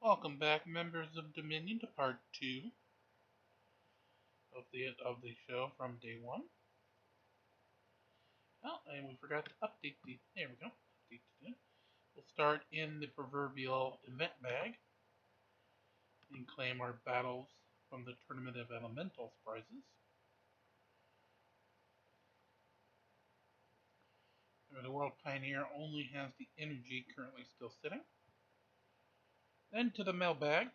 Welcome back, members of Dominion, to part 2 of the show from day 1. Oh, and we forgot to update the. There we go. We'll start in the proverbial event bag and claim our battles from the Tournament of Elementals prizes. The World Pioneer only has the energy currently still sitting. Then to the mailbag.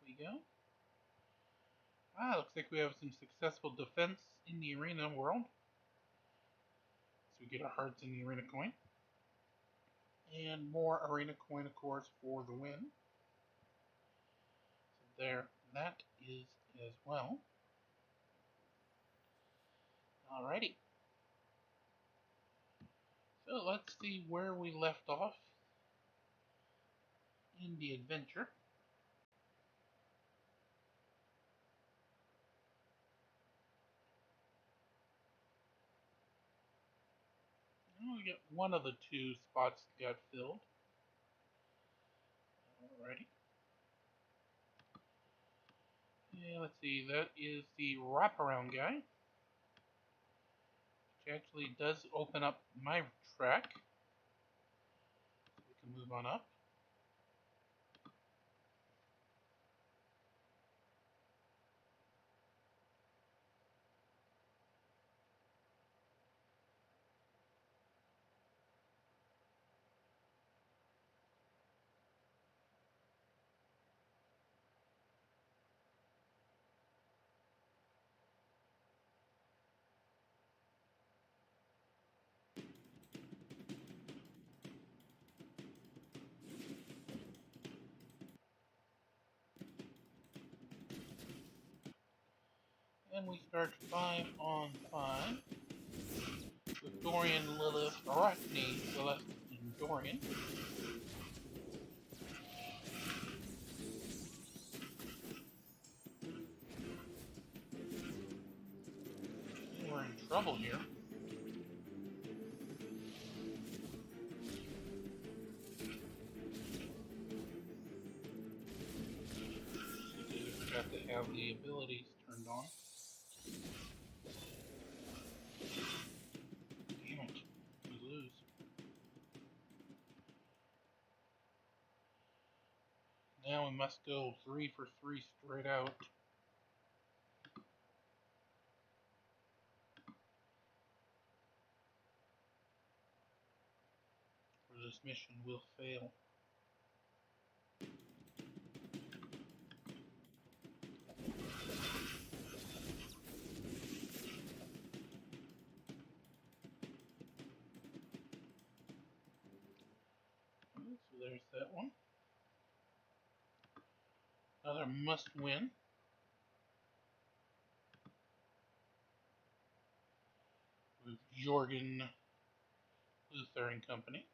We go. Looks like we have some successful defense in the arena world. So we get our hearts in the arena coin. And more arena coin, of course, for the win. So there, that is as well. Alrighty. So let's see where we left off in the adventure. We got one of the 2 spots got filled. Alrighty. Yeah, let's see, that is the wraparound guy, which actually does open up my track. So we can move on up. And we start 5 on 5 with Dorian, Lilith, Arachne, Celeste, and Dorian. We're in trouble here. We forgot to have the abilities turned on. Damn it, we lose. Now we must go 3 for 3 straight out. Or this mission will fail. So there's that one. Another must win. With Jorgen, Luther and company.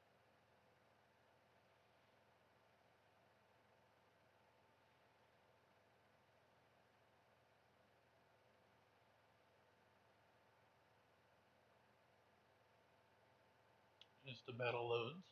As the battle loads.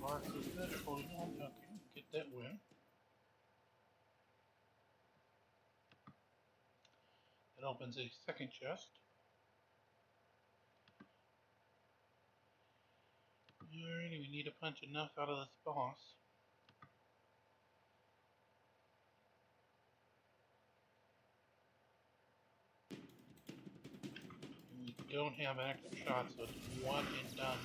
Mark is good. Hold on. Okay, get that win. It opens a second chest. Alrighty, we need to punch enough out of this boss. And we don't have active shots, so it's one and done.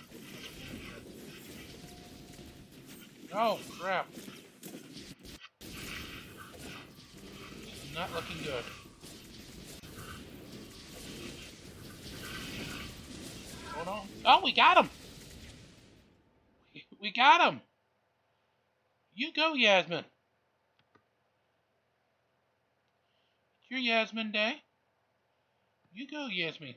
Oh, crap. This is not looking good. we got him! We got him! You go, Yasmin. It's your Yasmin day. You go, Yasmin.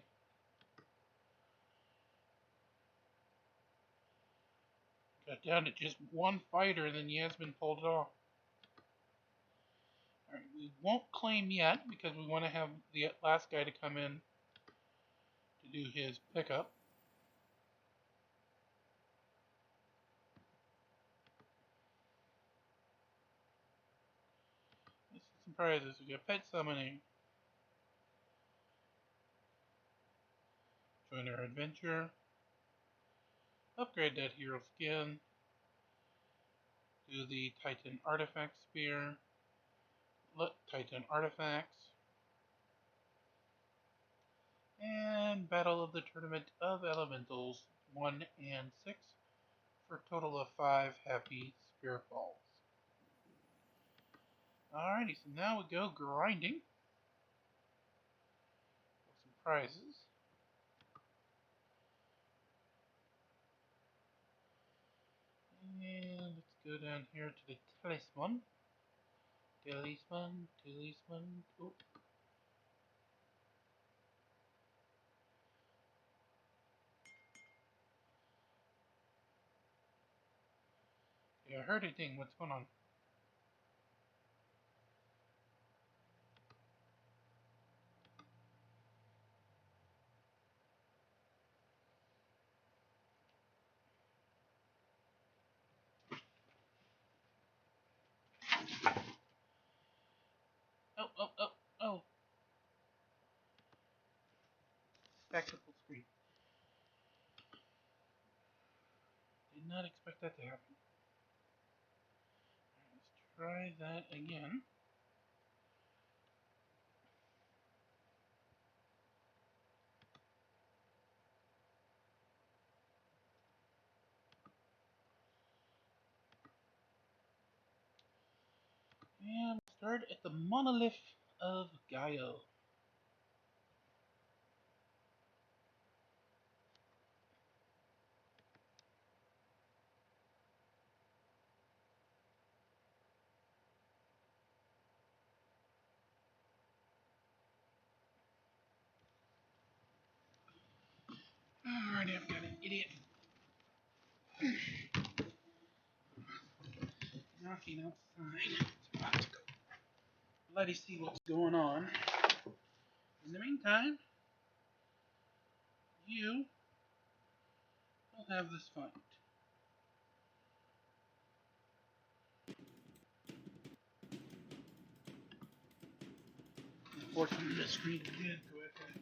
Got down to just one fighter, and then Yasmin pulled it off. Alright, we won't claim yet, because we want to have the last guy to come in to do his pickup. Let's see some prizes. We got pet summoning. Join our adventure. Upgrade that hero skin. Do the Titan Artifact Spear. Look, Titan Artifacts. And Battle of the Tournament of Elementals 1 and 6 for a total of 5 happy Spirit Balls. Alrighty, so now we go grinding for some prizes. And let's go down here to the Talisman. Talisman. Oh. Yeah, I heard a ding. What's going on? Oh. Back to full screen. Did not expect that to happen. Let's try that again. And we'll start at the Monolith of Gaio. Alrighty, I've got an idiot knocking outside. So I have to go let you see what's going on. In the meantime, you will have this fight. Unfortunately, the screen did go ahead.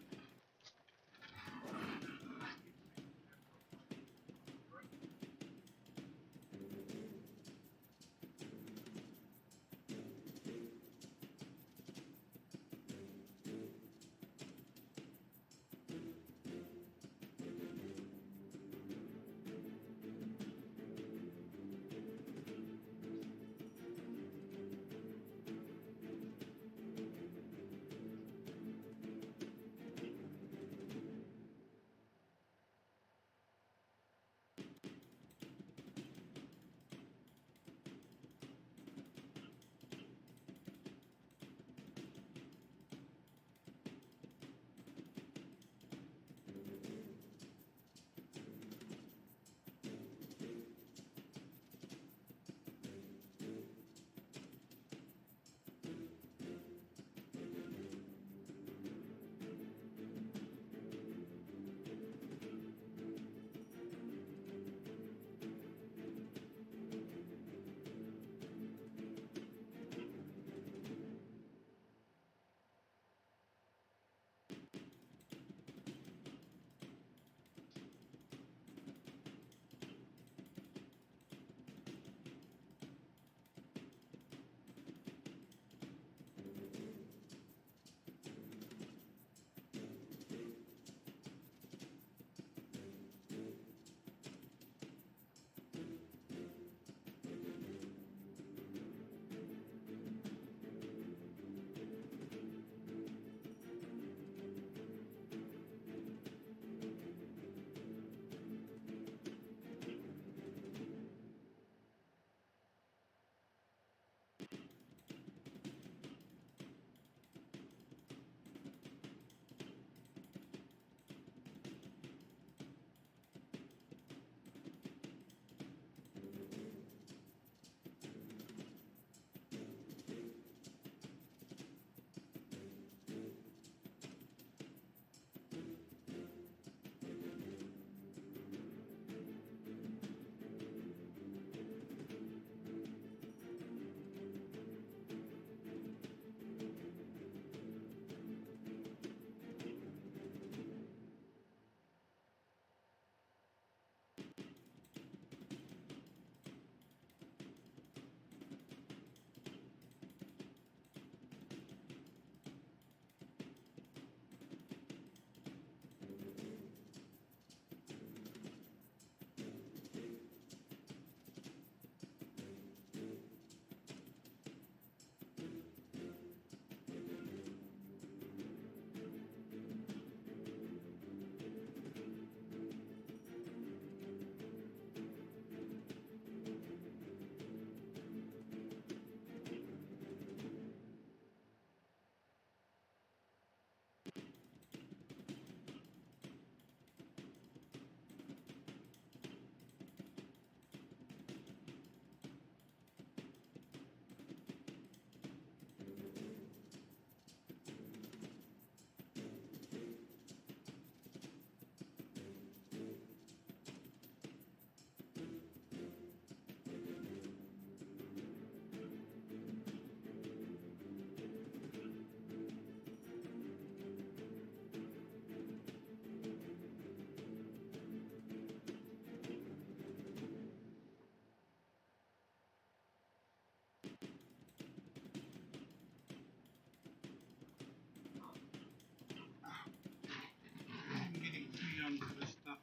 kinds of this stuff.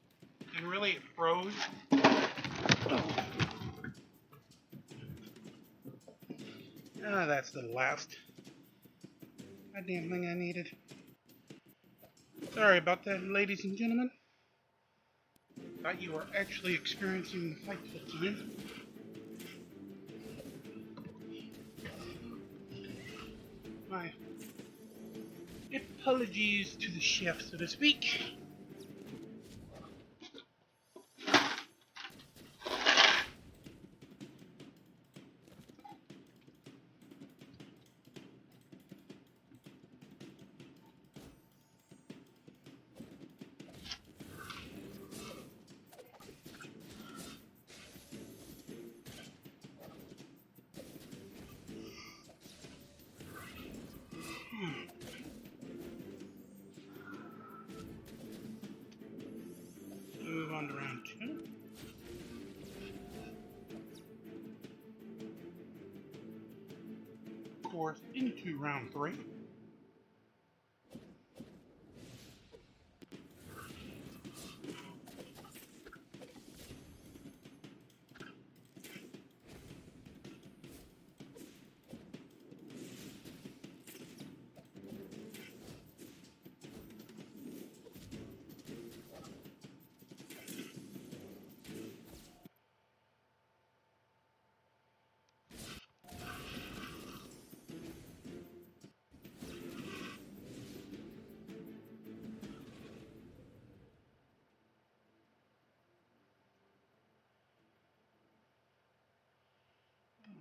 And really, it froze. That's the last goddamn thing I needed. Sorry about that, ladies and gentlemen. Thought you were actually experiencing the fightful time. My apologies to the chef, so to speak. Move on to round 2. Of course, into round 3.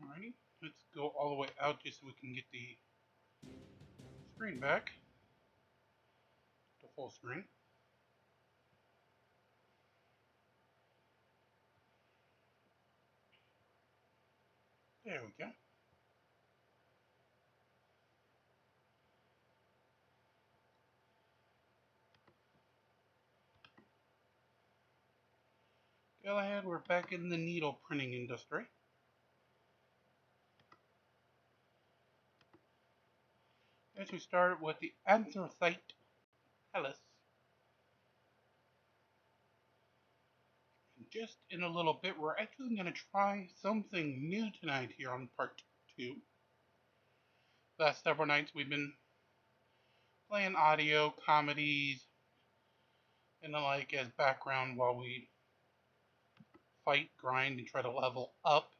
Alrighty, let's go all the way out just so we can get the screen back to full screen. There we go. Go ahead, we're back in the needle printing industry. As we started with the anthracite palace. Just in a little bit, we're actually going to try something new tonight here on part 2. Last several nights we've been playing audio, comedies, and the like as background while we fight, grind, and try to level up.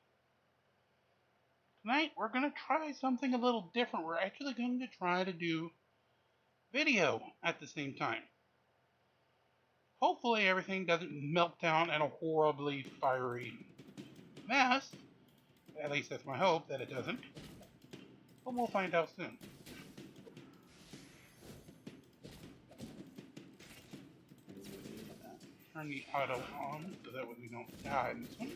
Tonight we're going to try something a little different. We're actually going to try to do video at the same time. Hopefully everything doesn't melt down in a horribly fiery mess. At least that's my hope that it doesn't. But we'll find out soon. Turn the auto on so that way we don't die in this one.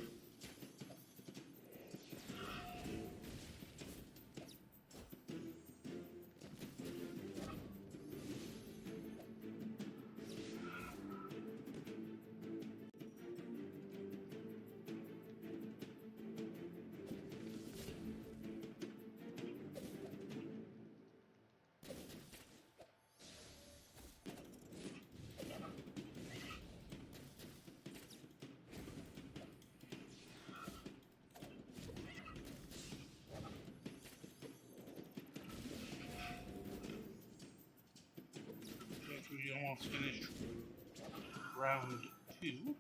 We almost finished round 2.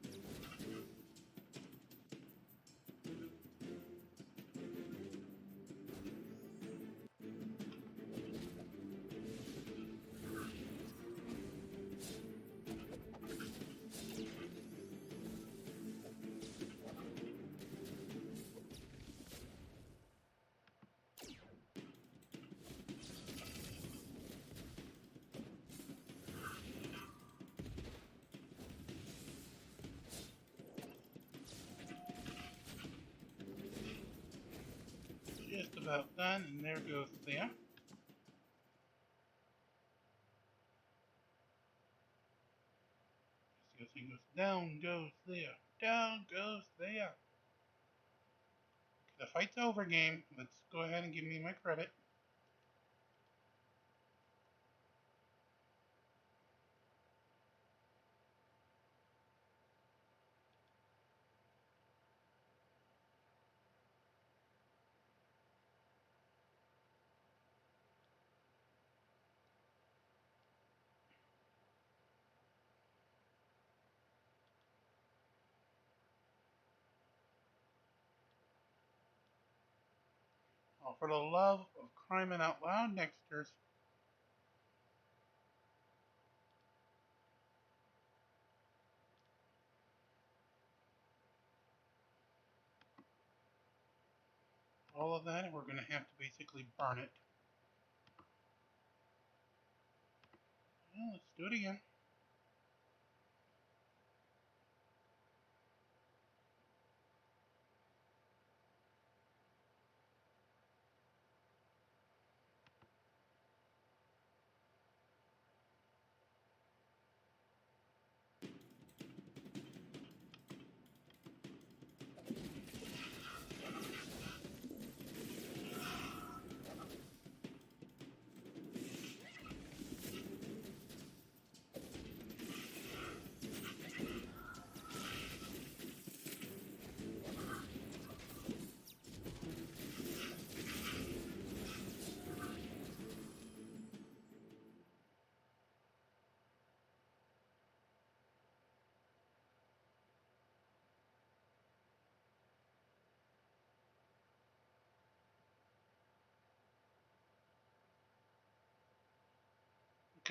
Just about done, and there goes there. This thing goes down, goes there, down goes there. The fight's over, game. Let's go ahead and give me my credit. for the love of crime and out loud, Nexters. All of that, and we're going to have to basically burn it. Well, let's do it again.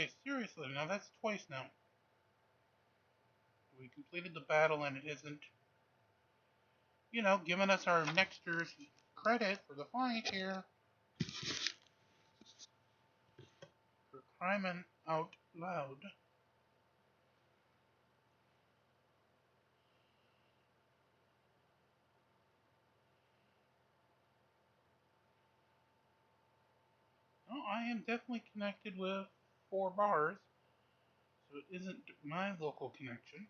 Okay, seriously, now that's twice now. We completed the battle and it isn't, giving us our Nexters credit for the fight here. For crying out loud. Well, I am definitely connected with 4 bars, so it isn't my local connection.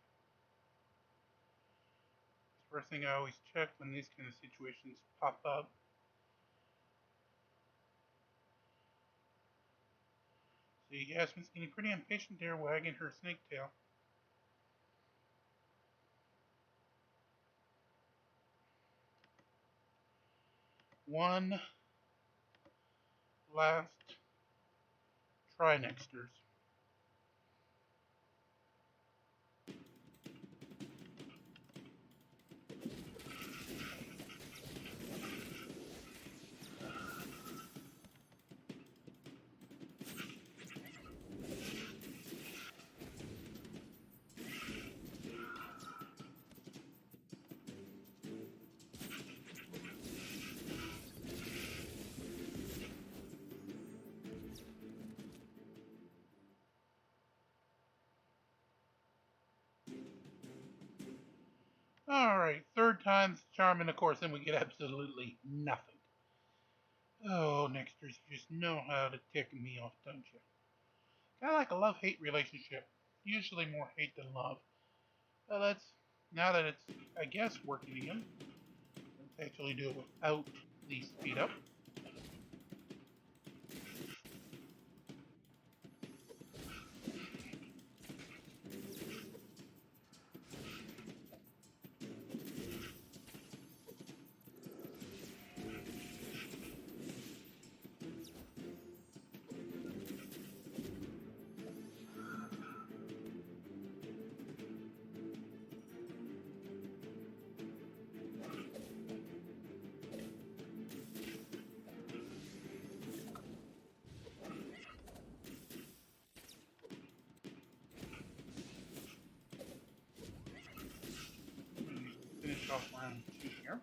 First thing I always check when these kind of situations pop up. See, Yasmin's getting pretty impatient there, wagging her snake tail. One last try, Nexters. Alright, third time's the charm, and of course, then we get absolutely nothing. Oh, Nexters, you just know how to tick me off, don't you? Kind of like a love-hate relationship. Usually more hate than love. Well, now that it's, I guess, working again. Let's actually do it without the speed up. Finish off round 2 here.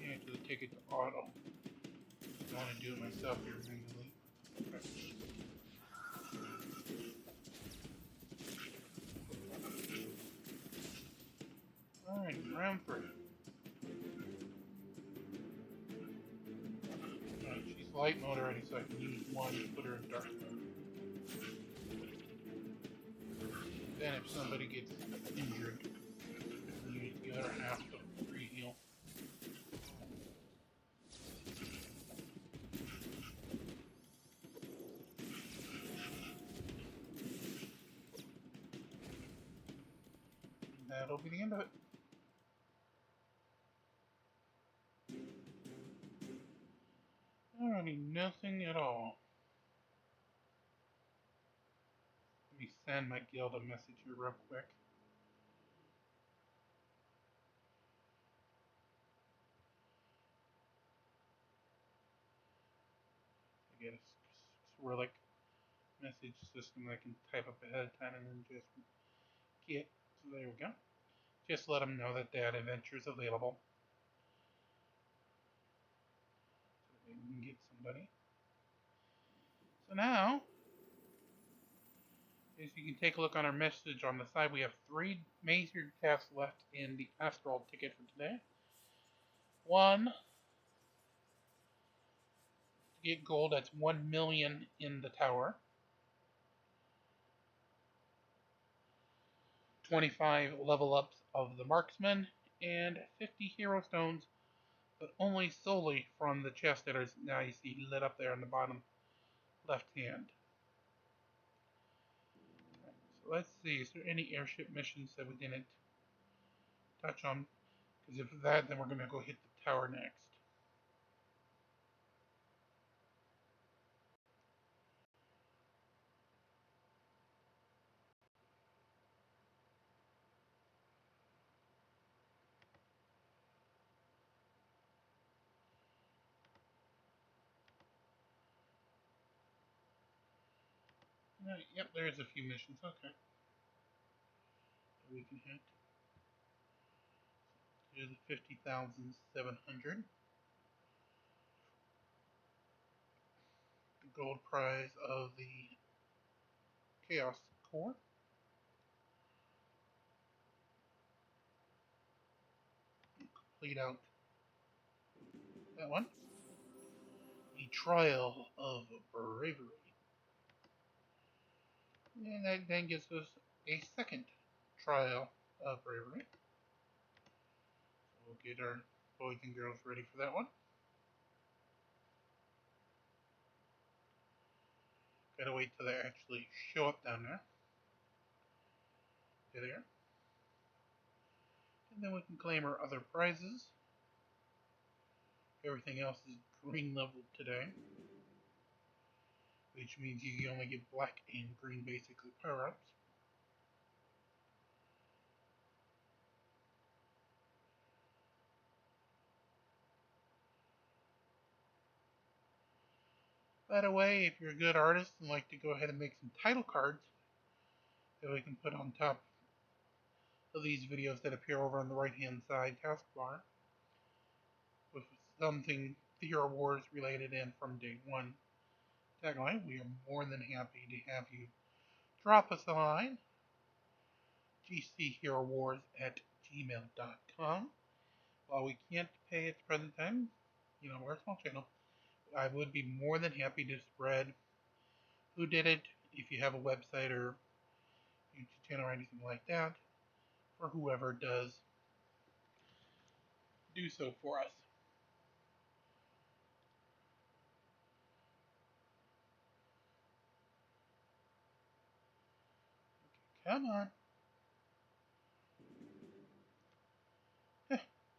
And to take it to auto. I don't want to do it myself here manually. Alright, round 3. Alright, she's light mode already, so I can use 1 to put her in dark mode. Then if somebody gets injured, you use the other half to re-heal. That'll be the end of it. Alrighty, nothing at all. Let me send my guild a message here real quick. relic message system that I can type up ahead of time and then just get. So there we go. Just let them know that that adventure is available. So they can get somebody. So now, as you can take a look on our message on the side, we have 3 major tasks left in the Astral ticket for today. 1, to get gold, that's 1 million in the tower. 25 level ups of the marksman, and 50 hero stones, but only solely from the chest that is now you see lit up there on the bottom left hand. So let's see, is there any airship missions that we didn't touch on? Because if that, then we're going to go hit the tower next. Yep, there's a few missions. Okay. We can hit. Here's the 50,700. The gold prize of the Chaos Core. Complete out that one. The Trial of Bravery. And that then gives us a second Trial of Bravery. So we'll get our boys and girls ready for that one. Gotta wait till they actually show up down there. There. And then we can claim our other prizes. Everything else is green leveled today, which means you only get black and green basically power-ups. By the way, if you're a good artist and like to go ahead and make some title cards that we can put on top of these videos that appear over on the right hand side taskbar with something Hero Wars related and from day one tagline, we are more than happy to have you drop us a line, gchero@gmail.com. While we can't pay at the present time, we're a small channel, I would be more than happy to spread who did it, if you have a website or YouTube channel or anything like that, or whoever does do so for us. Okay, come on.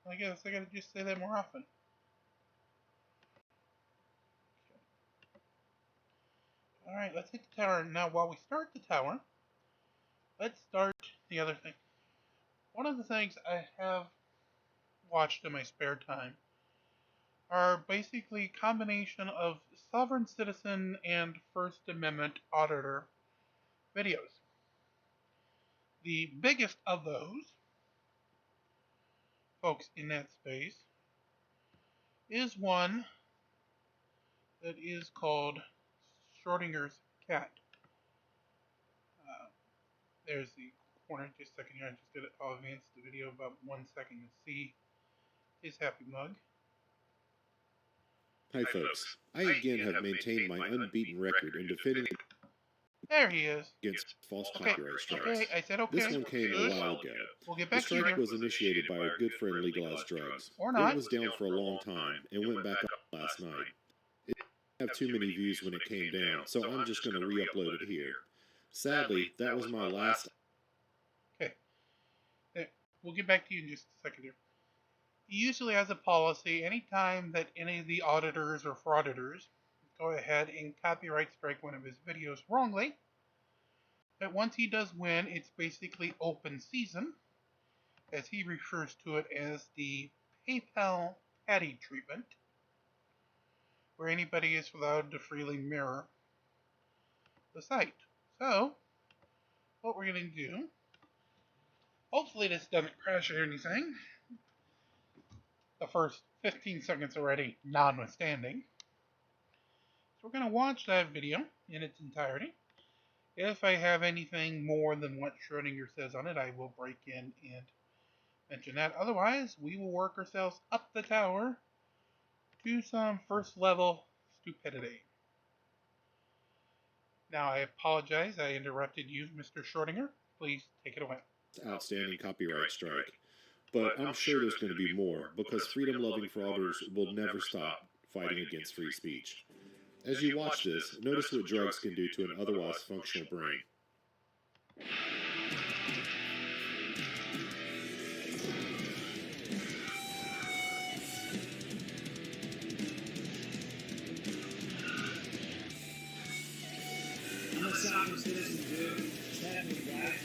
I guess I gotta just say that more often. Okay. Alright, let's hit the tower. Now, while we start the tower, let's start the other thing. One of the things I have watched in my spare time are basically a combination of sovereign citizen and First Amendment auditor videos. The biggest of those folks in that space is one that is called Schrodinger's cat. There's the corner, just a second here, I just did it. I'll advance the video about 1 second to see his happy mug. Hi folks, I again have maintained my unbeaten record in defending There he is. against false Okay, copyright strikes. okay, I said okay. This one came a while ago. We'll get The back to you strike here. was initiated by our good friend Legalized Drugs. Or not. It was down for a long time and went back up last night. It didn't have too many views when it came down, so I'm just going to re-upload it here. Sadly, that was my last. Okay, we'll get back to you in just a second here. He usually has a policy anytime that any of the auditors or frauditors go ahead and copyright strike one of his videos wrongly, that once he does win, it's basically open season, as he refers to it as the PayPal Patty treatment, where anybody is allowed to freely mirror the site. So, what we're going to do, hopefully this doesn't crash or anything, the first 15 seconds already notwithstanding. So we're going to watch that video in its entirety. If I have anything more than what Schrodinger says on it, I will break in and mention that. Otherwise, we will work ourselves up the tower to some first level stupidity. Now, I apologize. I interrupted you, Mr. Schrodinger. Please take it away. Outstanding copyright strike. But I'm sure there's going to be more, because freedom-loving frauders will never stop fighting against free speech. As you watch this, notice what drugs can do to an otherwise functional brain. I'm a sovereign citizen, dude. What's happening, guys?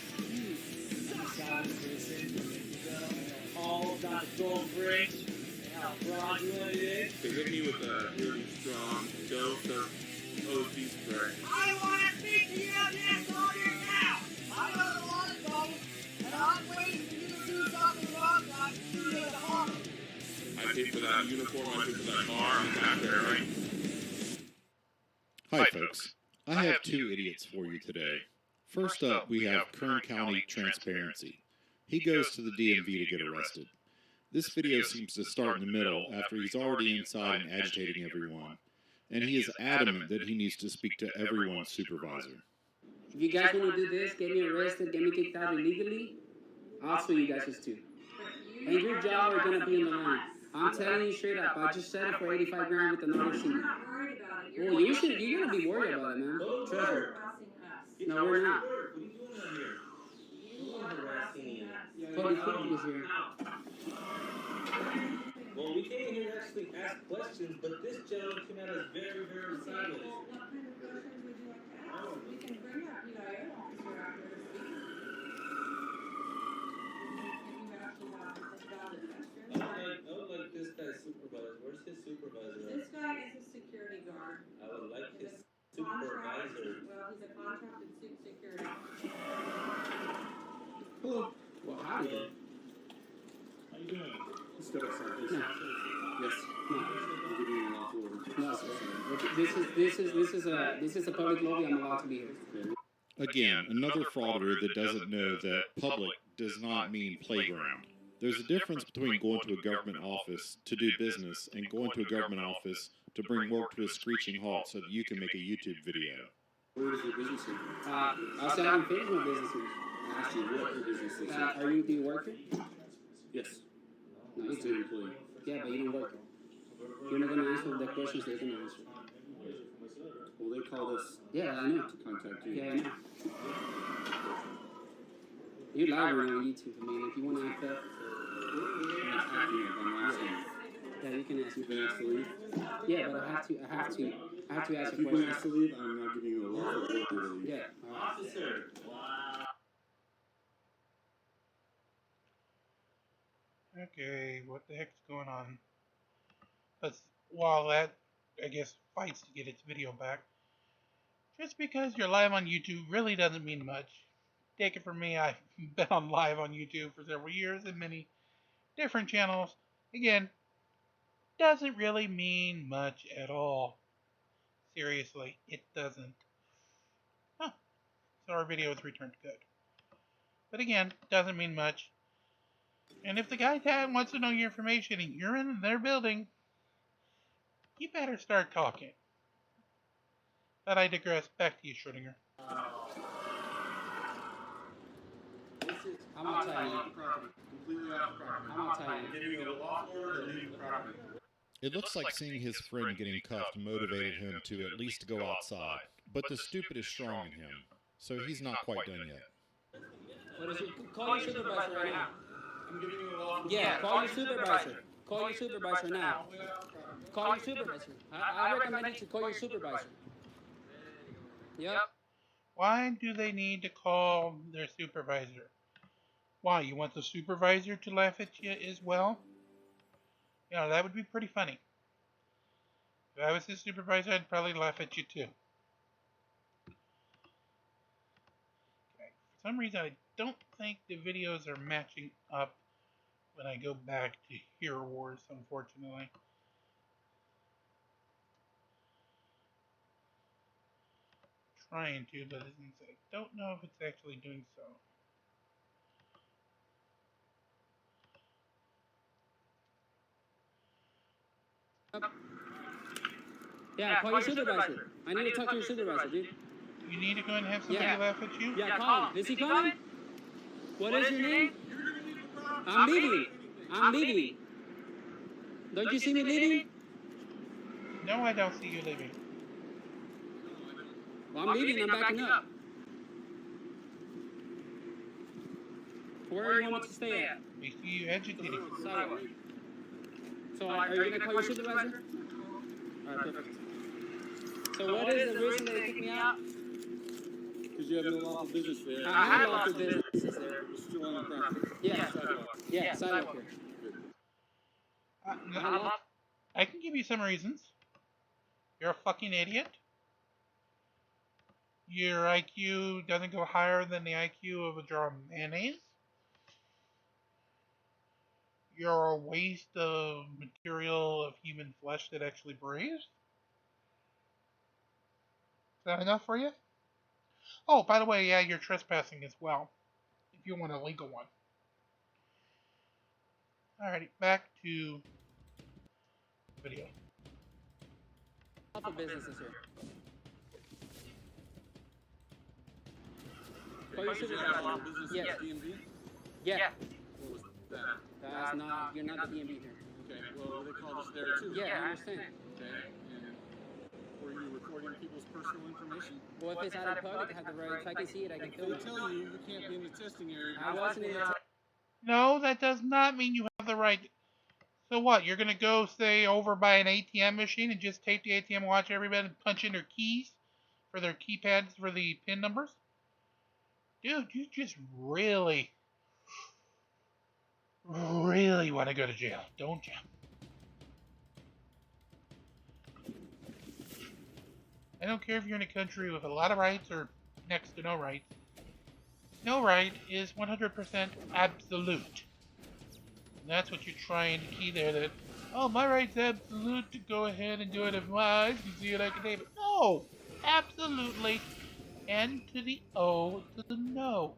I'm a sovereign citizen from Mexico. All about the gold bridge and how fraudulent it is. They hit me with a really strong dose of OG spray. I want to speak to you next order now. I know a lot of trouble, and I'm waiting for you to do something wrong so I can shoot you in the heart. I paid for that uniform, I paid for that car on the back there, right? Hi, folks. I have two idiots for you today. First up, we have Kern County Transparency. He goes to the DMV to get arrested. This video seems to start in the middle after he's already inside and agitating everyone, and he is adamant that he needs to speak to everyone's supervisor. If you guys want to do this, get me arrested, get me kicked out illegally, I'll sue you guys too. And your job are going to be in the line. I'm telling you straight up, I just settled for 85 grand with another scene. I'm not worried about it. Well, you're going to be worried about it, man. Trust me. Harassing us. No, we're not. What are you doing out here? You are harassing us. Public safety is here. Well, we came here to actually ask questions, but this gentleman came at us very, very sideways. Well, what kind of questions would you like to ask? We can bring our PIO officer out here to speak. If you actually have a valid question. I would like this guy's supervisor. Where's his supervisor? This guy is a security guard. I would like his Contracted, supervisor. well, he's a contracted security. Hello. Well, howdy there. How you doing? Let's go outside. No. Yes. No. I'm giving you a lawful order. No, sir. This is a public lobby. I'm allowed to be here. Again, another frauder that doesn't know that public does not mean playground. There's a difference between going to a government office to do business and going to a government office to bring work to a screeching halt so that you can make a YouTube video. Where is your business here? I said I haven't finished my business here. I asked you what your business is. Are you the worker? Yes. No, It's an employee. yeah, but you don't work. You're not going to answer the questions they're going to answer. Well, they called us Yeah, I know. to contact you. Yeah, I know. You're live right on YouTube. I mean, if you want to act up, I'm asking you if I'm asking you. yeah, you can ask me. You've been asked to leave? Yeah, but I have to ask If a you've been question. asked to leave, I'm not giving you a lawful order to leave. Yeah. All right. Officer. Okay, what the heck's going on? But while that, I guess, fights to get its video back, just because you're live on YouTube really doesn't mean much. Take it from me, I've been on live on YouTube for several years and many different channels. Again, doesn't really mean much at all. Seriously, it doesn't. Huh. So our video is returned good. But again, doesn't mean much. And if the guy tag wants to know your information and you're in their building, you better start talking. But I digress. Back to you, Schrodinger. I'm going to tell you. Completely off the property. I'm going to tell you. Giving you a lawful order to leave the property. It looks like seeing his friend getting cuffed motivated him to at least go outside, but the stupid is strong in him, so he's not quite done yet. What is it? Call your supervisor right now. I'm giving you a lawful Yeah, call your supervisor. Call your supervisor now. Call your supervisor. I recommend you to call your supervisor. Yep. Why do they need to call their supervisor? Why, you want the supervisor to laugh at you as well? You know, that would be pretty funny. If I was his supervisor, I'd probably laugh at you too. some reason I don't think the videos are matching up when I go back to Hero Wars, unfortunately. Trying to, but I don't know if it's actually doing so. Yeah, call your supervisor. I need to talk to your supervisor, dude. You need to go and have somebody Yeah. laugh at you? Yeah, call him. Is he coming? What is your name? I'm leaving. I'm leaving. Don't you see me leaving? No, I don't see you leaving. Well, I'm leaving. I'm backing up. Where do you want me to stay at? We see you agitating. Sidewalk. So are you going to call your supervisor? All right, perfect. So what is the reason they kicked me out? Because you have no lawful business there. I have lawful businesses there. You're still on the property. Yeah. Sidewalk. Yeah, sidewalk here. I can give you some reasons. You're a fucking idiot. Your IQ doesn't go higher than the IQ of a jar of mayonnaise. You're a waste of material of human flesh that actually breathes. Is that enough for you? Oh, by the way, yeah, you're trespassing as well. If you want a legal one. Alrighty, back to video. Lawful businesses here. Call your supervisor. Business Yes. at DMV? Yeah. What was that? That's not, you're not the DMV here. Okay, well, they called us there too. Yeah, I understand. Okay, and were you recording people's personal information? Well, if it's out of public, I have the right. If I can see it, I can They film it. tell you you can't be in the testing area. I wasn't in the No, that does not mean you have the right. So what? You're gonna go, say, over by an ATM machine and just tape the ATM, watch everybody punch in their keys for their keypads for the PIN numbers? Dude, you just really want to go to jail, don't you? I don't care if you're in a country with a lot of rights or next to no rights. No right is 100% absolute. And that's what you're trying to key there, that, oh, my right's absolute to go ahead and do it if my eyes can see it, I can name it. No! Absolutely. N to the O to the no.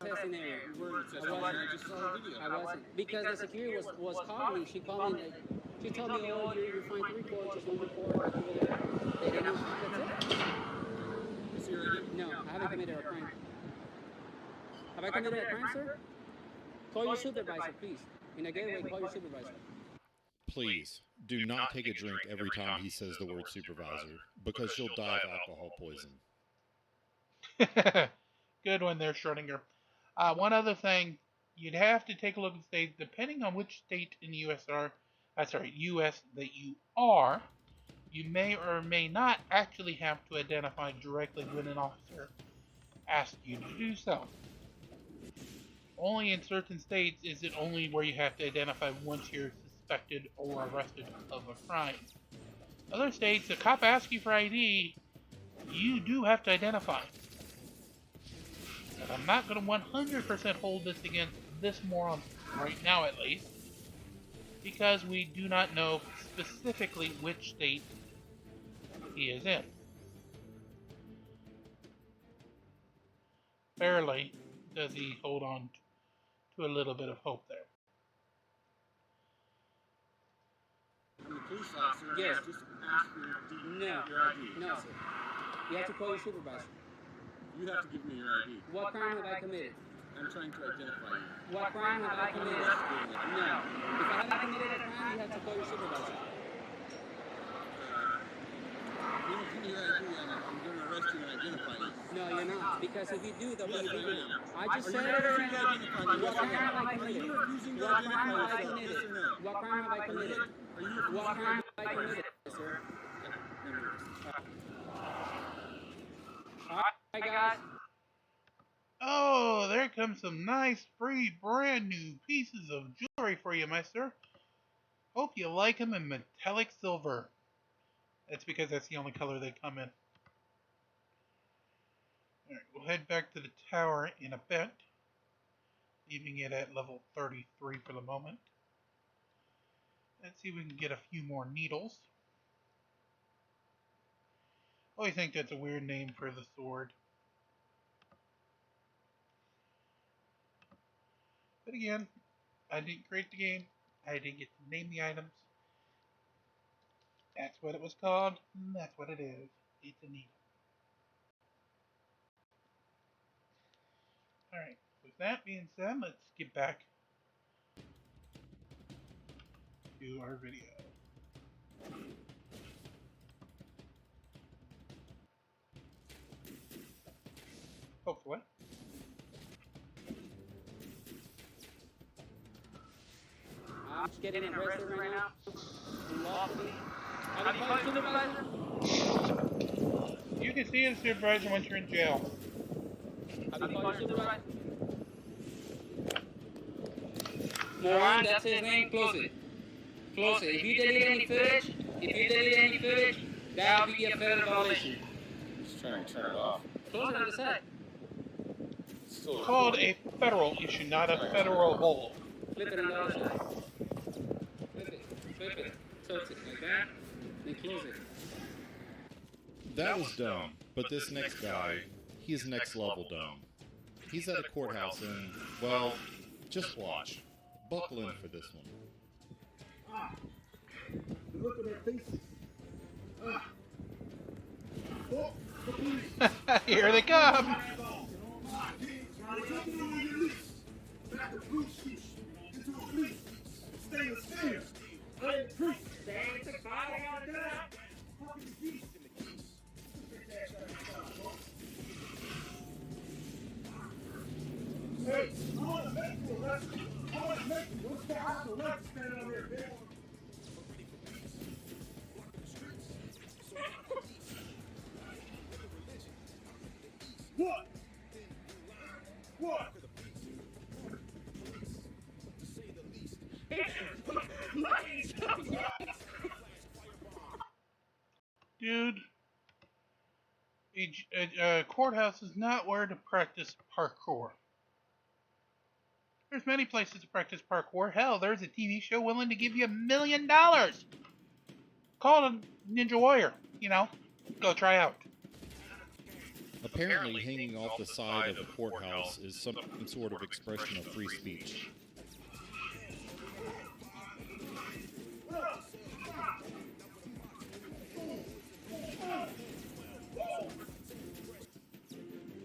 testing area. You were in the testing area. I just saw a video. I wasn't. Because the security was calling me. She called me. She told me, oh, you're fine to report. Just one report. Over there. They didn't know. That's it. Is he already? No, I haven't committed a crime. Have I committed a crime, sir? Call your supervisor, please. In a getaway, call your supervisor. Please, do not take a drink every time he says the word supervisor, because you'll die of alcohol poison. Good one there, Schrodinger. One other thing, you'd have to take a look at states, depending on which state in the US US that you are, you may or may not actually have to identify directly when an officer asks you to do so. Only in certain states is it only where you have to identify once you're suspected or arrested of a crime. Other states, the cop asks you for ID, you do have to identify. But I'm not going to 100% hold this against this moron right now, at least, because we do not know specifically which state he is in. Barely does he hold on to a little bit of hope there. I'm the police officer. Yes. Just ask for No. your ID. No, sir. You have to call your supervisor. You have to give me your ID. What crime have I committed? I'm trying to identify you. What crime have I committed? No. If I haven't committed a crime, you have to call your supervisor. If you don't give me your ID, I'm going to arrest you and identify you. No, you're not. Because if you do, they'll be Yes, I illegal. am. I just Are said you it refusing already. to identify me? What Yes or crime have I no? Are committed? you refusing to What crime have I identify yourself? committed? Yes or no? What crime have I committed? Are you refusing What to crime have I identify committed, yourself? sir? Never. Alright, guys. Oh, there comes some nice, free, brand new pieces of jewelry for you, mister. Hope you like them in metallic silver. That's because that's the only color they come in. Alright, we'll head back to the tower in a bit, leaving it at level 33 for the moment. Let's see if we can get a few more needles. I always think that's a weird name for the sword. But again, I didn't create the game. I didn't get to name the items. That's what it was called. And that's what it is. It's a needle. Alright, with that being said, let's get back to our video. Hopefully. I'm just getting arrested right now. Lawfully. Have you called supervisor? You can see the supervisor once you're in jail. Have you called supervisor? Moran, that's his name. Close it. Close it. If you delete any footage, that'll be a federal violation. Just trying to turn it off. Close it on the side. It's called a federal issue, not a federal hole. Flip it on the other side. Flip it. Tilt it like that. Then close it. That was dumb, but this next guy, he's next level dumb. He's at a courthouse and, well, just watch. Buckle in for this one. Look at their faces. Here they come! Hey, I want to make you arrested. I want to make you. What's the house arrest standing over here, bitch? What? What? Dude, a courthouse is not where to practice parkour. There's many places to practice parkour. Hell, there's a TV show willing to give you $1 million. Call it Ninja Warrior. You know, go try out. Apparently, hanging off the side of a courthouse is some sort of expression of free speech.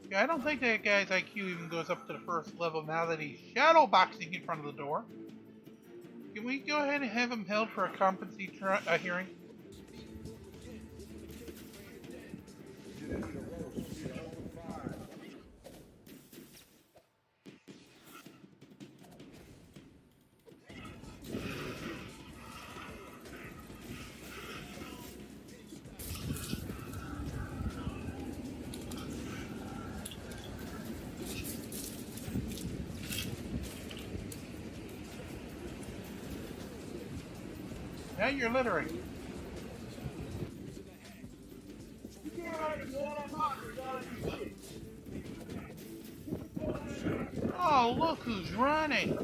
Yeah, I don't think that guy's IQ even goes up to the first level now that he's shadow boxing in front of the door. Can we go ahead and have him held for a competency hearing? Now you're littering. Oh, look who's running.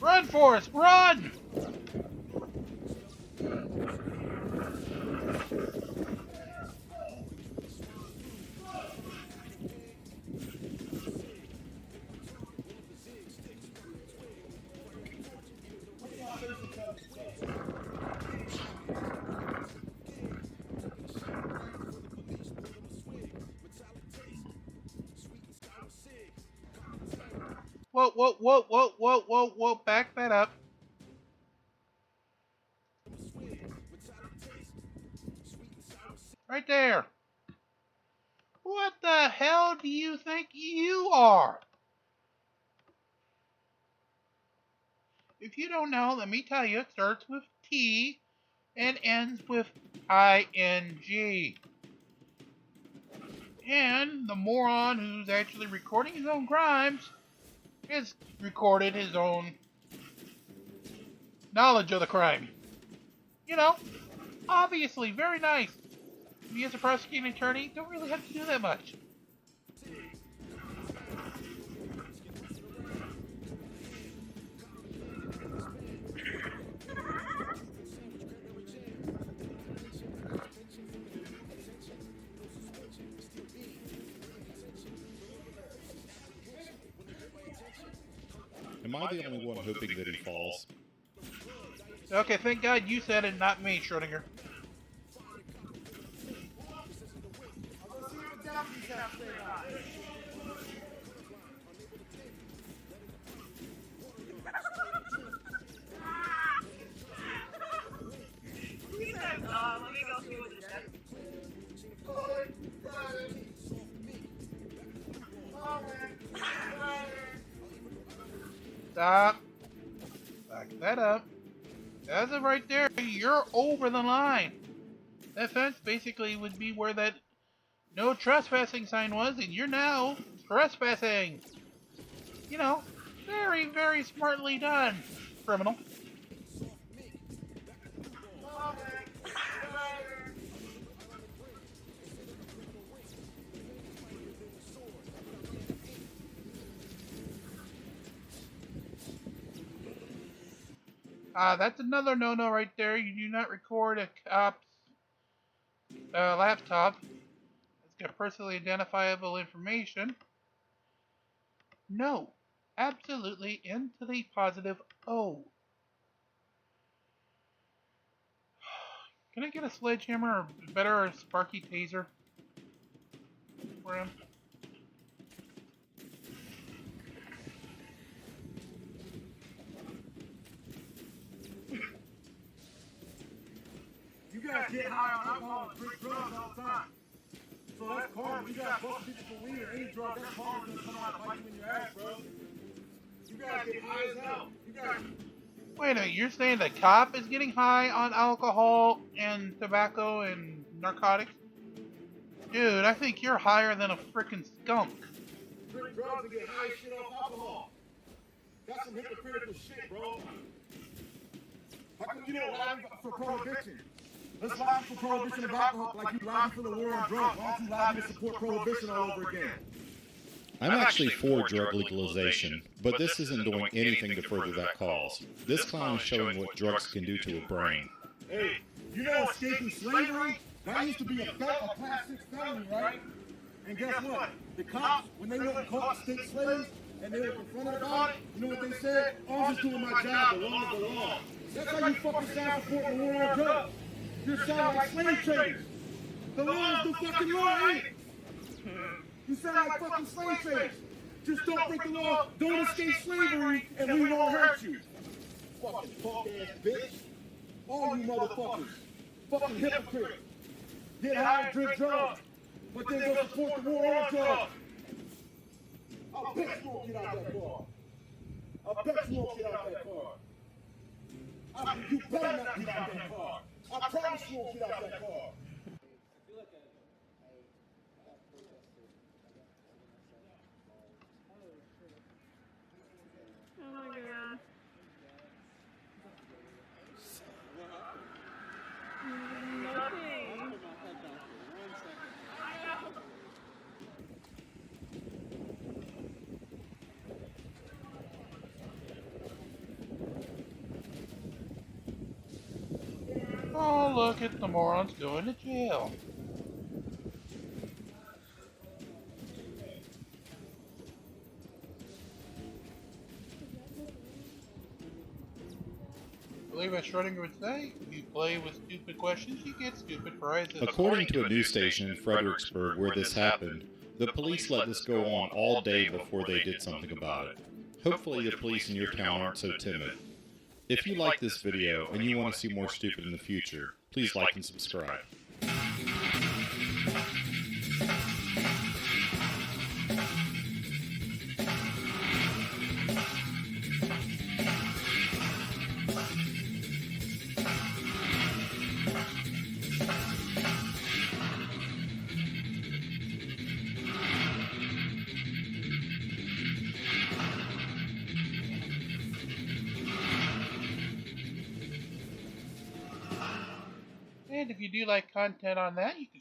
Run, Forrest, run! Whoa, whoa, whoa, whoa, whoa, whoa, whoa, back that up. Right there. What the hell do you think you are? If you don't know, let me tell you, it starts with T and ends with ING. And the moron who's actually recording his own crimes has recorded his own knowledge of the crime. You know, obviously, very nice. Me as a prosecuting attorney don't really have to do that much. Am I the only one hoping that he falls? Okay, thank God you said it, not me, Schrodinger. Stop. Back that up. As of right there, you're over the line. That fence basically would be where that no trespassing sign was, and you're now trespassing. You know, very, very smartly done, criminal. That's another no-no right there. You do not record a cop's laptop. It's got personally identifiable information. No. Absolutely into the positive O. Can I get a sledgehammer or better a sparky taser for him? You guys get high on alcohol and drink drugs all the time. So that's karma. You guys bust people for weed or any drug, that karma's gonna come out and bite you in your ass, bro. You guys get high as hell. You guys. Wait a minute, you're saying the cop is getting high on alcohol and tobacco and narcotics? Dude, I think you're higher than a freaking skunk. Drink drugs and get high as shit off alcohol. That's some hypocritical shit, bro. How come you don't lobby for prohibition? Let's lobby for prohibition of alcohol like you lobby for the war on drugs. Why don't you lobby to support prohibition all over again? I'm actually for drug legalization, but this isn't doing anything to further that cause. This clown is showing what drugs can do to a brain. Hey, you know escaping slavery? That used to be a class 6 felony, right? And guess what? The cops, when they went and caught state slaves, and they were confronted about it, you know what they said? I'm just doing my job, the law is the law. That's how you fucking sound supporting the war on drugs. You're sounding like slave traders. The law is the fucking law, ain't it? You sound like fucking slave traders. Just don't break the law, don't escape slavery, and we won't hurt you. Fucking punk ass bitch. All you motherfuckers. Fucking hypocrites. Get high and drink drugs, but then go support the war on drugs. I bet you won't get out that car. I bet you won't get out that car. You better not get out that car. I promise you won't get out that car. Oh my god. Nothing. Oh, look at the morons going to jail. I believe as Schrodinger would say, if you play with stupid questions, you get stupid prizes. According to a news station in Fredericksburg where this happened, the police let this go on all day before they did something about it. Hopefully the police in your town aren't so timid. If you like this video and you want to see more stupid in the future, please like and subscribe. And if you do like content on that, you can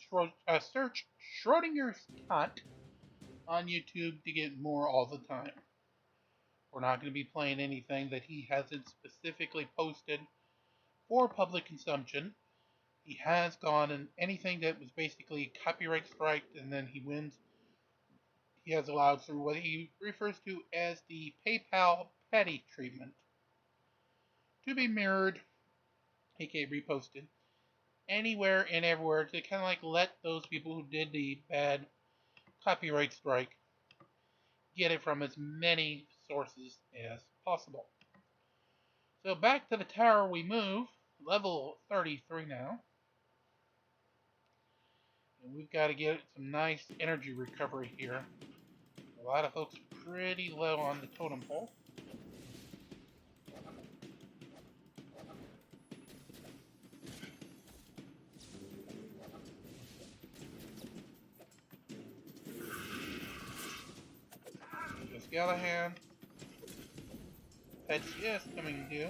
search Schrodinger's cat on YouTube to get more all the time. We're not going to be playing anything that he hasn't specifically posted for public consumption. He has gone in anything that was basically copyright strike, and then he wins. He has allowed through what he refers to as the PayPal petty treatment to be mirrored, aka reposted, anywhere and everywhere to kind of like let those people who did the bad copyright strike get it from as many sources as possible. So back to the tower we move, level 33 now. And we've got to get some nice energy recovery here. A lot of folks pretty low on the totem pole. Just Galahad. That's just coming due.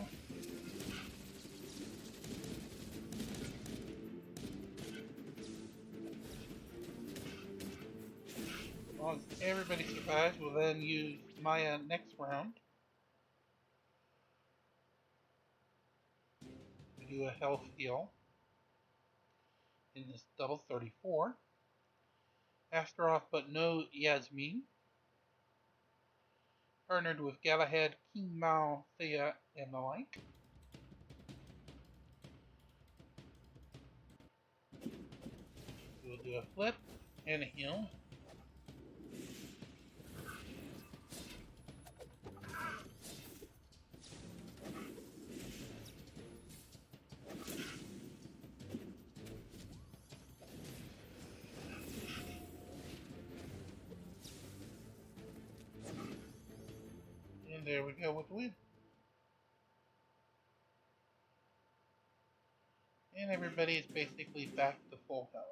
As long as everybody survives, we'll then use Maya next round to do a health heal in this double 34. Astaroth, but no Yasmin. Partnered with Galahad, King Mao, Thea, and the like. We'll do a flip and a heal. And there we go with the win. And everybody is basically back to full health.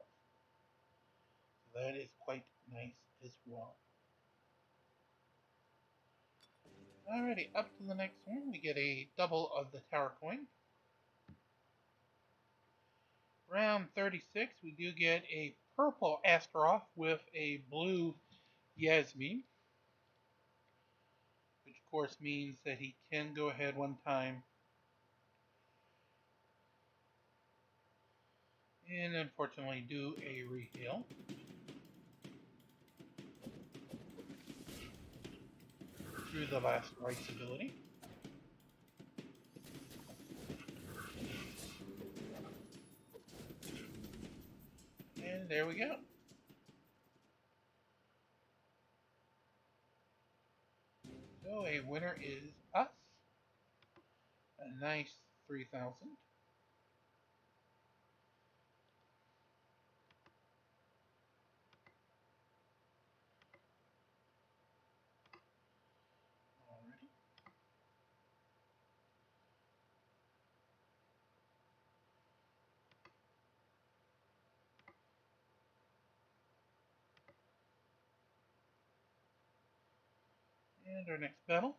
So that is quite nice as well. Alrighty, up to the next one, we get a double of the tower coin. Round 36, we do get a purple Astaroth with a blue Yasmin, which of course means that he can go ahead one time and unfortunately do a reheal. Through the last rights ability. And there we go. So a winner is us. A nice 3,000. Alrighty. And our next battle.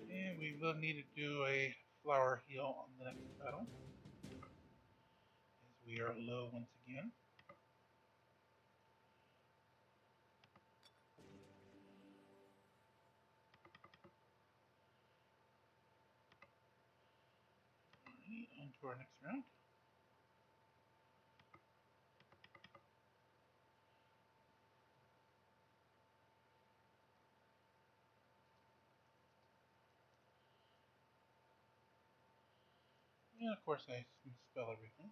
And we will need to do a flower heal on the next battle, as we are low once again. Alright, on to our next round. And of course I misspell everything.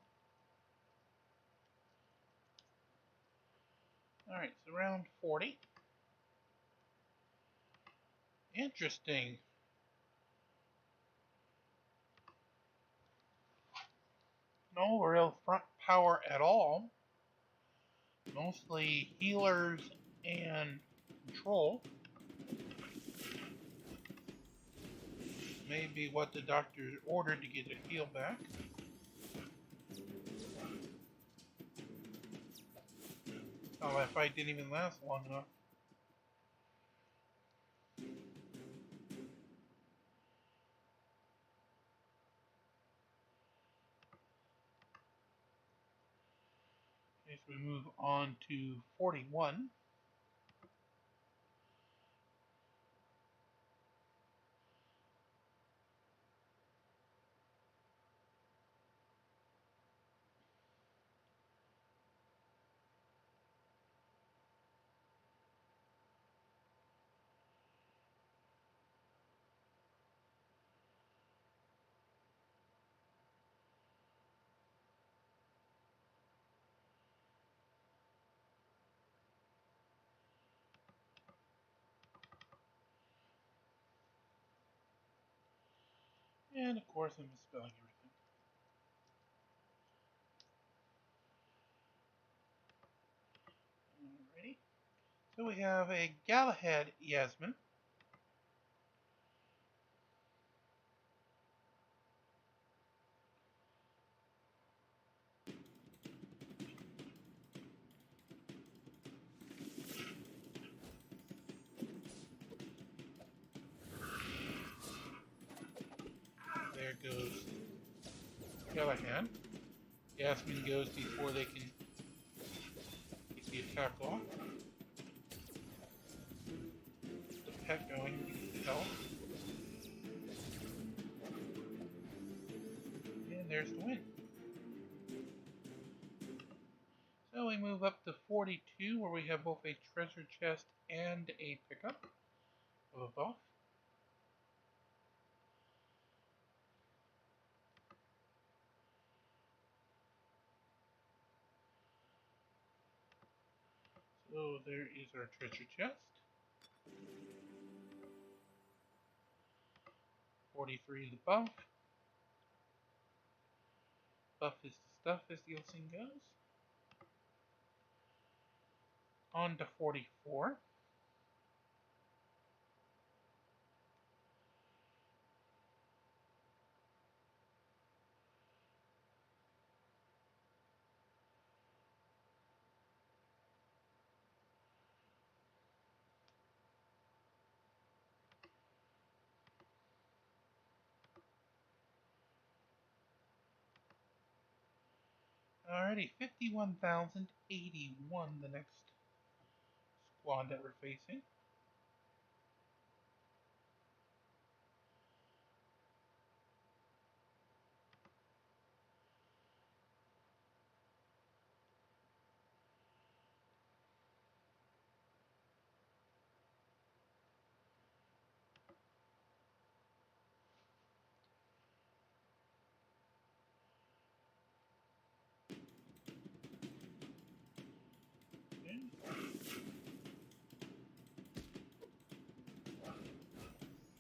Alright, so round 40. Interesting. No real front power at all. Mostly healers and control. Maybe what the doctor ordered to get a heal back. Oh, that fight didn't even last long enough. Okay, so we move on to 41. And of course, I'm misspelling everything. Alrighty. So we have a Galahad Yasmin. There goes Galahad. Yasmin goes before they can get the attack off. The pet going, we can tell. And there's the win. So we move up to 42, where we have both a treasure chest and a pickup of a buff. So there is our treasure chest. 43 is the buff. Buff is the stuff, as the old saying goes. On to 44. Alrighty, 51,081, the next squad that we're facing. Okay.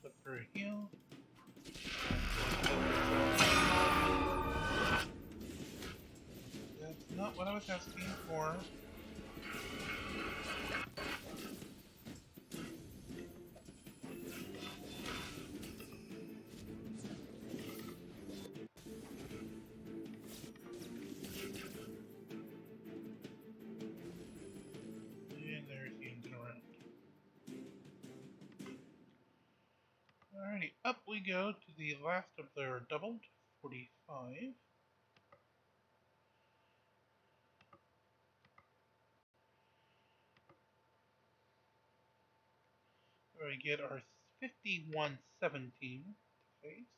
Flip for a heal. That's not what I was asking for. And there's the engine around. Alrighty, up we go to the last of their doubled, 45. Where we get our 5117 to face.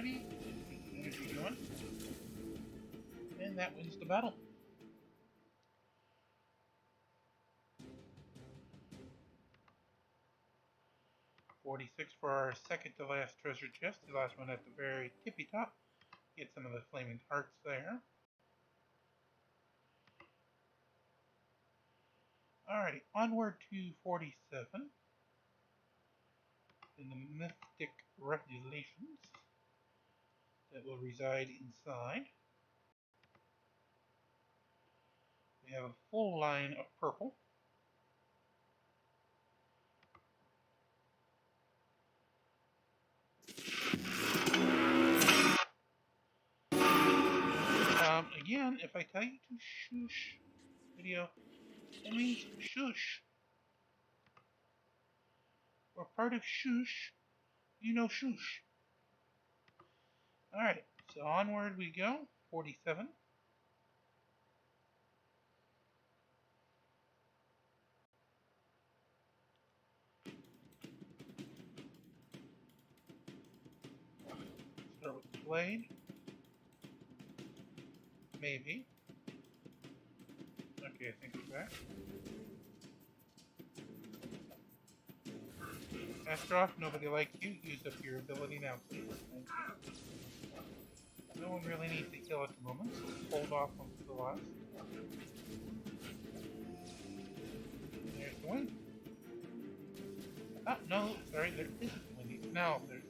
Alrighty. Energy going. And that wins the battle. $46 for our second to last treasure chest. The last one at the very tippy top. Get some of the flaming hearts there. Alrighty, onward to 47. In the mystic regulations that will reside inside. We have a full line of purple. Again, if I tell you to shush video, that means shush. Or part of shush, you know shush. Alright, so onward we go. 47. Start with the blade. Maybe. Okay, I think we're back. Astroff, nobody likes you. Use up your ability now, please. Thank you. No one really needs to kill at the moment, so hold off on to the last. There's the win. Oh, no, sorry, there isn't winning. Now there's.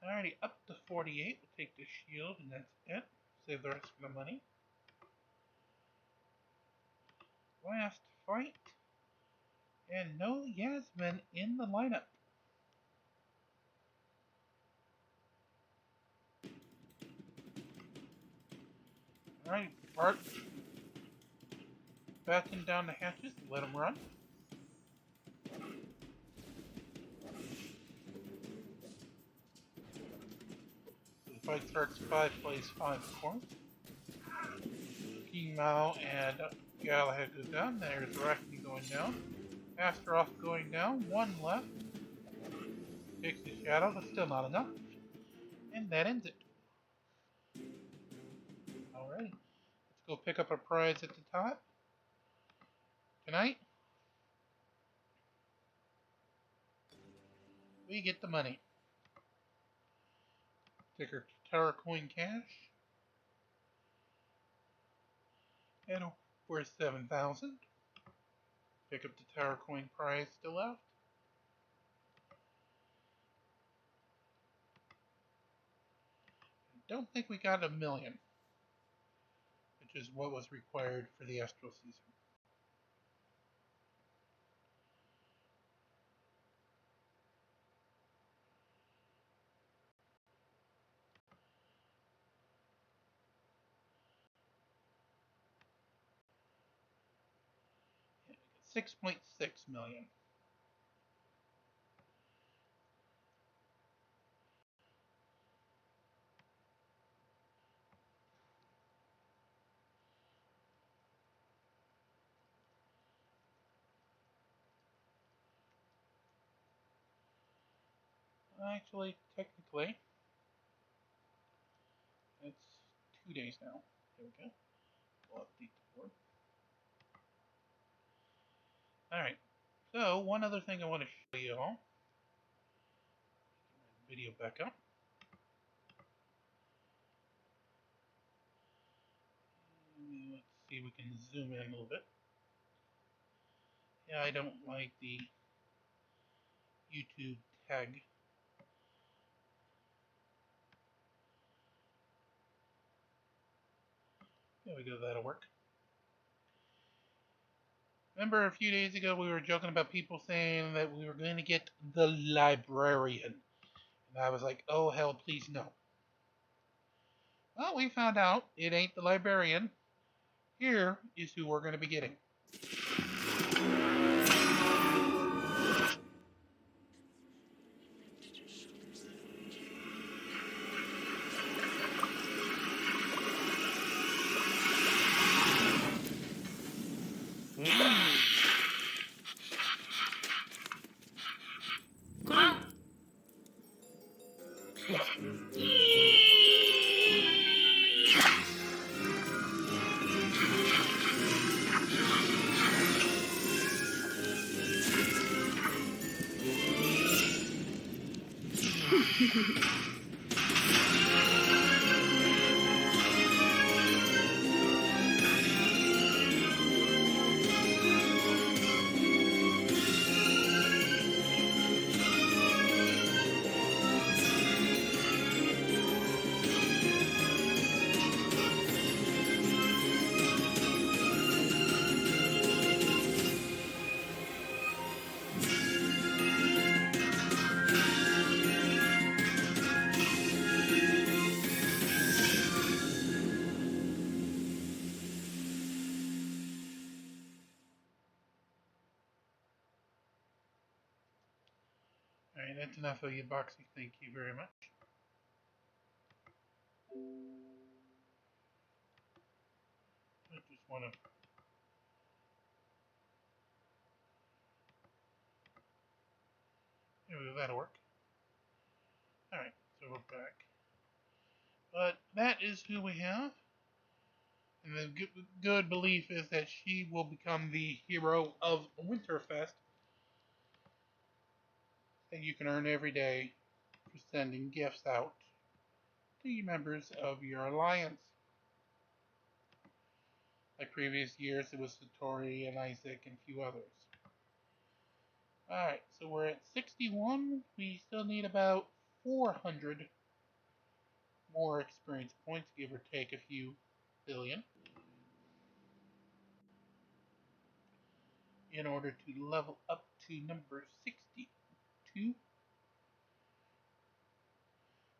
Alrighty, up to 48. We'll take the shield, and that's it. Save the rest for the money. Last fight. And no Yasmin in the lineup. Alright, Bart. Batten down the hatches. Let him run. The fight starts 5 plays 5, of course. King Mao and Galahad goes down. There's Arachne going down. Astaroth going down. One left. Takes the shadow, but still not enough. And that ends it. Alright. Let's go pick up a prize at the top. Tonight, we get the money. Ticker Tower Coin Cash. And worth 7,000. Pick up the Tower Coin prize still left. Don't think we got 1 million, which is what was required for the Astral season. Yeah, 6.6 million. Actually, technically, it's 2 days now. There we go. We'll update the board. Alright, so one other thing I want to show you all. Get my video back up. Let's see if we can zoom in a little bit. Yeah, I don't like the YouTube tag. There we go, that'll work. Remember a few days ago we were joking about people saying that we were going to get the librarian. And I was like, oh hell, please no. Well, we found out it ain't the librarian. Here is who we're going to be getting. Alright, that's enough of you, Boxy. Thank you very much. I just want to... There we go, that'll work. Alright, so we're back. But that is who we have. And the good belief is that she will become the hero of Winterfest that you can earn every day for sending gifts out to members of your alliance. Like previous years, it was Satori and Isaac and a few others. Alright, so we're at 61. We still need about 400 more experience points, give or take a few billion, in order to level up to number 62. I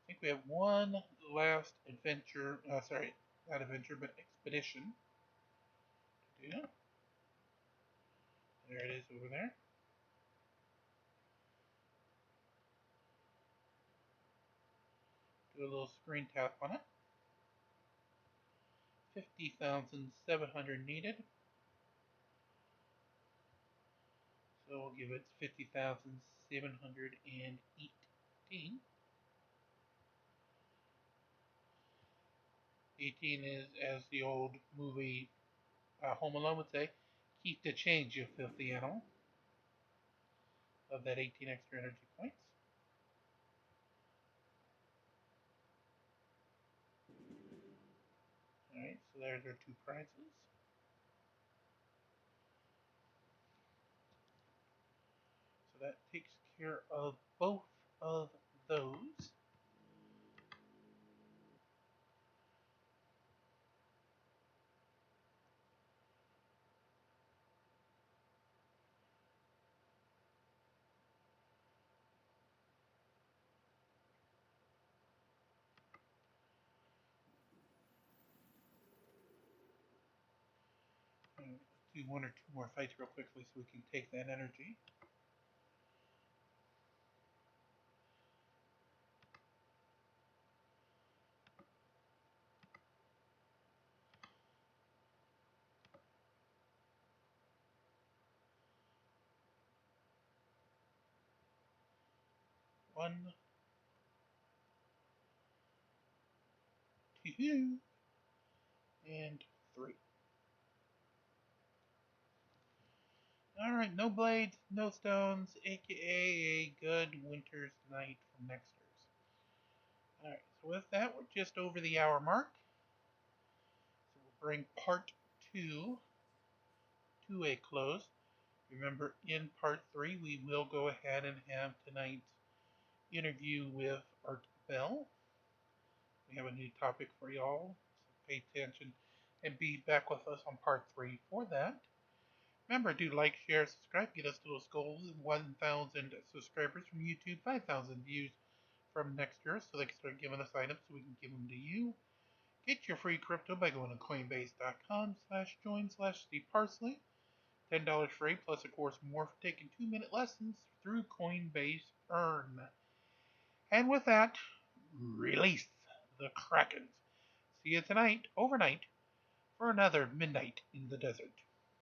think we have one last adventure, sorry, not adventure, but expedition to do. There it is over there. Do a little screen tap on it. 50,700 needed. So we'll give it 50,718. 18 is, as the old movie Home Alone would say, keep the change, you filthy animal. Of that 18 extra energy points. Alright, so there's our two prizes. So that takes care of both of those. Let's do one or two more fights real quickly so we can take that energy. One, two, and three. Alright, no blades, no stones, aka a good winter's night from Nexters. Alright, so with that, we're just over the hour mark. So we'll bring part 2 to a close. Remember, in part 3, we will go ahead and have tonight's interview with Art Bell. We have a new topic for y'all, so pay attention and be back with us on part 3 for that. Remember, do like, share, subscribe, get us to those goals of 1,000 subscribers from YouTube, 5,000 views from next year, so they can start giving us items so we can give them to you. Get your free crypto by going to coinbase.com/join/steveparsley. $10 free, plus of course more for taking 2-minute lessons through CoinBase Earn. And with that, release the Krakens. See you tonight, overnight, for another Midnight in the Desert.